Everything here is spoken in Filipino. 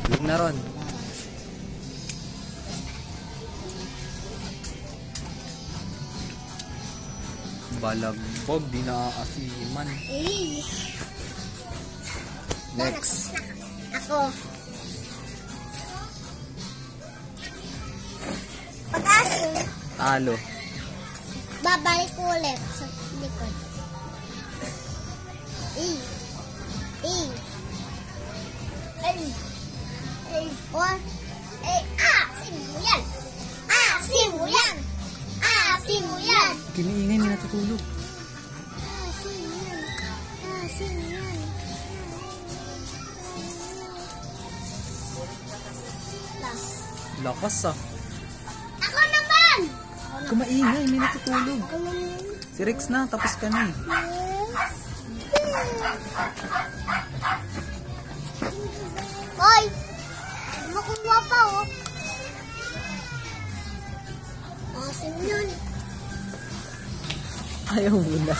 Huwag na ron. Balagbog, di na asiman. Next. Ako. Pag-asin. Talo. Babalik ko ulit sa likod. Asin mo yan! Asin mo yan! Asin mo yan! Kiniingay, may natutulog. Asin mo yan! Asin mo yan! Lakas ah. Ako naman! Kumaingay, may natutulog. Ako naman. Si Rex na, tapos ka na eh. Hoy! Makuha pa oh. Asin yun. Ayaw mo na.